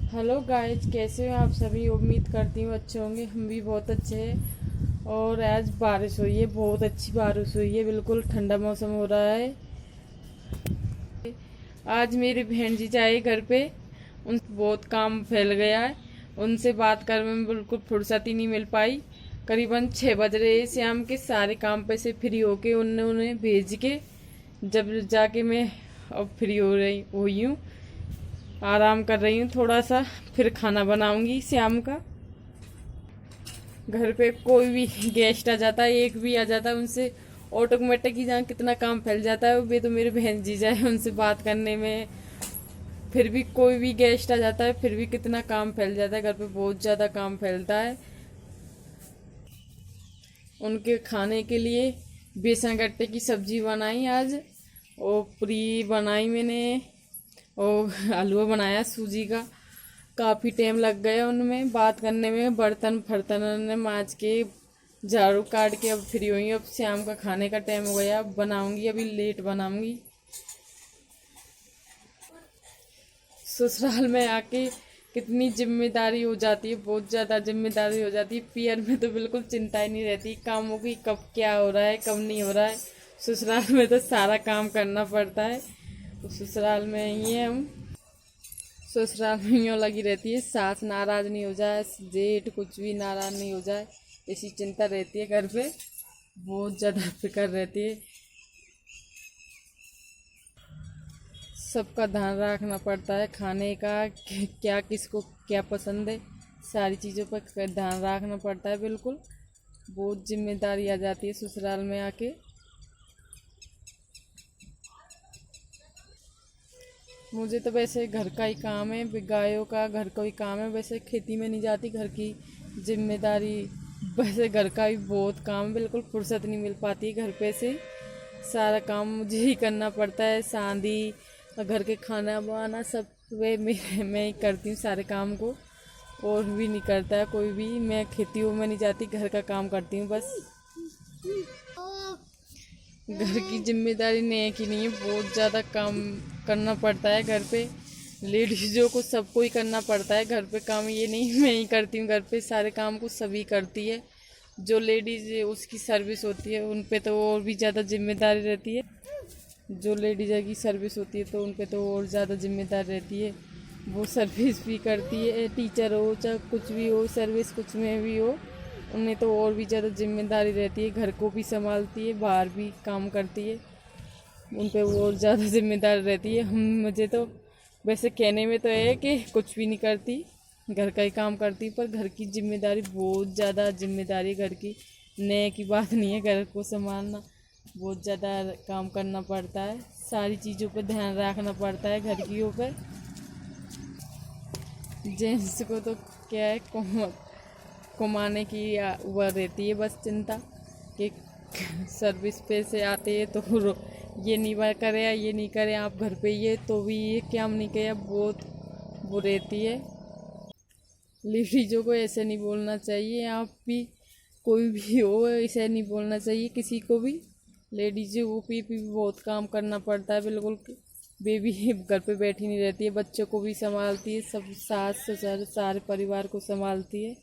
Hello guys, कैसे हो आप सभी। उम्मीद करती हूँ अच्छे होंगे। हम भी बहुत अच्छे हैं। और आज बारिश हुई है, बहुत अच्छी बारिश हुई है। बिल्कुल ठंडा मौसम हो रहा है। आज मेरी बहन जी आए घर पे। उन बहुत काम फैल गया है। उनसे बात करने में बिल्कुल फुर्सत ही नहीं मिल पाई। करीबन 6 बज रहे हैं शाम के। सारे काम पे से फ्री होके उन्हें भेज के जब जाके मैं अब फ्री हुई हूँ। आराम कर रही हूँ थोड़ा सा। फिर खाना बनाऊंगी शाम का। घर पे कोई भी गेस्ट आ जाता है, एक भी आ जाता है, उनसे ऑटोमेटिक ही जहाँ कितना काम फैल जाता है। वे तो मेरे बहन जीजा है, उनसे बात करने में। फिर भी कोई भी गेस्ट आ जाता है, फिर भी कितना काम फैल जाता है। घर पे बहुत ज़्यादा काम फैलता है। उनके खाने के लिए बेसन गट्टे की सब्जी बनाई आज। और पूरी बनाई मैंने। और हलवा बनाया सूजी का। काफ़ी टाइम लग गया उनमें बात करने में। बर्तन फर्तन ने मांज के झाड़ू काट के अब फ्री हुई। अब शाम का खाने का टाइम हो गया। अब बनाऊंगी, अभी लेट बनाऊंगी। ससुराल में आके कितनी जिम्मेदारी हो जाती है, बहुत ज़्यादा जिम्मेदारी हो जाती है। पियर में तो बिल्कुल चिंता ही नहीं रहती कामों की, कब क्या हो रहा है कब नहीं हो रहा है। ससुराल में तो सारा काम करना पड़ता है। तो ससुराल में ही है हम। ससुराल में यूँ लगी रहती है, सास नाराज नहीं हो जाए, जेठ कुछ भी नाराज नहीं हो जाए, ऐसी चिंता रहती है घर पे। बहुत ज़्यादा फिक्र रहती है। सबका ध्यान रखना पड़ता है, खाने का क्या किसको क्या पसंद है, सारी चीज़ों पर ध्यान रखना पड़ता है। बिल्कुल बहुत जिम्मेदारी आ जाती है ससुराल में आके। मुझे तो वैसे घर का ही काम है, गायों का घर का ही काम है। वैसे खेती में नहीं जाती, घर की जिम्मेदारी। वैसे घर का भी बहुत काम, बिल्कुल फुर्सत नहीं मिल पाती घर पे से। सारा काम मुझे ही करना पड़ता है। शादी और घर के खाना बनाना सब वे मैं ही करती हूँ सारे काम को। और भी नहीं करता है कोई भी। मैं खेतियों में नहीं जाती, घर का काम करती हूँ बस। घर की जिम्मेदारी नहीं है कि नहीं है, बहुत ज़्यादा काम करना पड़ता है घर पे। लेडीज़ों को सबको ही करना पड़ता है घर पे काम। ये नहीं मैं ही करती हूँ घर पे, सारे काम को सभी करती है। जो लेडीज़ उसकी सर्विस होती है उन पे तो और भी ज़्यादा जिम्मेदारी रहती है। जो लेडीज़ की सर्विस होती है तो उन पे तो और ज़्यादा जिम्मेदारी रहती है। वो सर्विस भी करती है, टीचर हो चाहे कुछ भी हो, सर्विस कुछ में भी हो, उन्हें तो और भी ज़्यादा जिम्मेदारी रहती है। घर को भी संभालती है, बाहर भी काम करती है। उन पे वो और ज़्यादा जिम्मेदारी रहती है। हम मुझे तो वैसे कहने में तो है कि कुछ भी नहीं करती, घर का ही काम करती, पर घर की जिम्मेदारी बहुत ज़्यादा जिम्मेदारी है घर की। नए की बात नहीं है, घर को संभालना बहुत ज़्यादा काम करना पड़ता है। सारी चीज़ों पर ध्यान रखना पड़ता है घर की ऊपर। जेंट्स को तो क्या है, कमाने की वह रहती है बस चिंता कि सर्विस पे से आते हैं तो ये नहीं वह करे या ये नहीं करे, आप घर पे ये तो भी ये क्या नहीं किया, बहुत वो रहती है। लेडीजों को ऐसे नहीं बोलना चाहिए। आप भी कोई भी हो, ऐसे नहीं बोलना चाहिए किसी को भी। लेडीजों को भी बहुत काम करना पड़ता है बिल्कुल। बेबी घर पे बैठी नहीं रहती है, बच्चों को भी संभालती है, सब सास ससुर सारे परिवार को संभालती है।